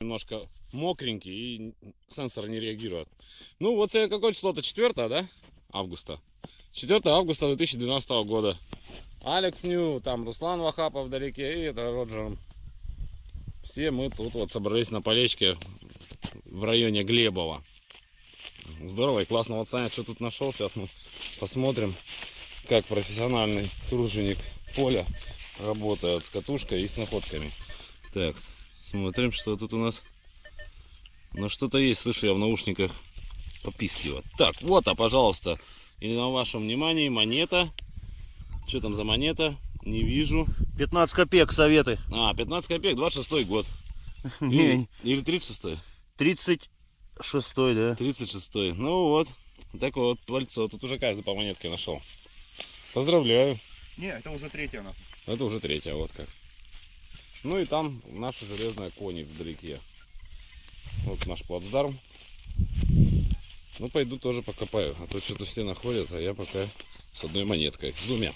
Немножко мокренький и сенсор не реагирует. Ну вот сегодня какое число-то? 4, да? Августа. 4 августа 2012 года. Алекс Нью, там Руслан Вахапов вдалеке и это Роджер. Все мы тут вот собрались на полечке в районе Глебова. Здорово и классно. Вот Саня что тут нашел. Сейчас мы посмотрим, как профессиональный труженик поля работает с катушкой и с находками. Так, смотрим, что тут у нас. Ну что-то есть, слышу я в наушниках попискивать. Так, вот, пожалуйста, и на вашем внимании монета. Что там за монета? Не вижу. 15 копеек советы. 15 копеек, 26-й год. Не, Или 36-й? 36-й, да. 36-й. Ну вот, так вот, пальцо. Тут уже каждый по монетке нашел. Поздравляю. Не, это уже третья она. Это уже 3-я, вот как. Ну и там наши железные кони вдалеке. Вот наш плацдарм. Ну пойду тоже покопаю, а то что-то все находят, а я пока с одной монеткой, с двумя.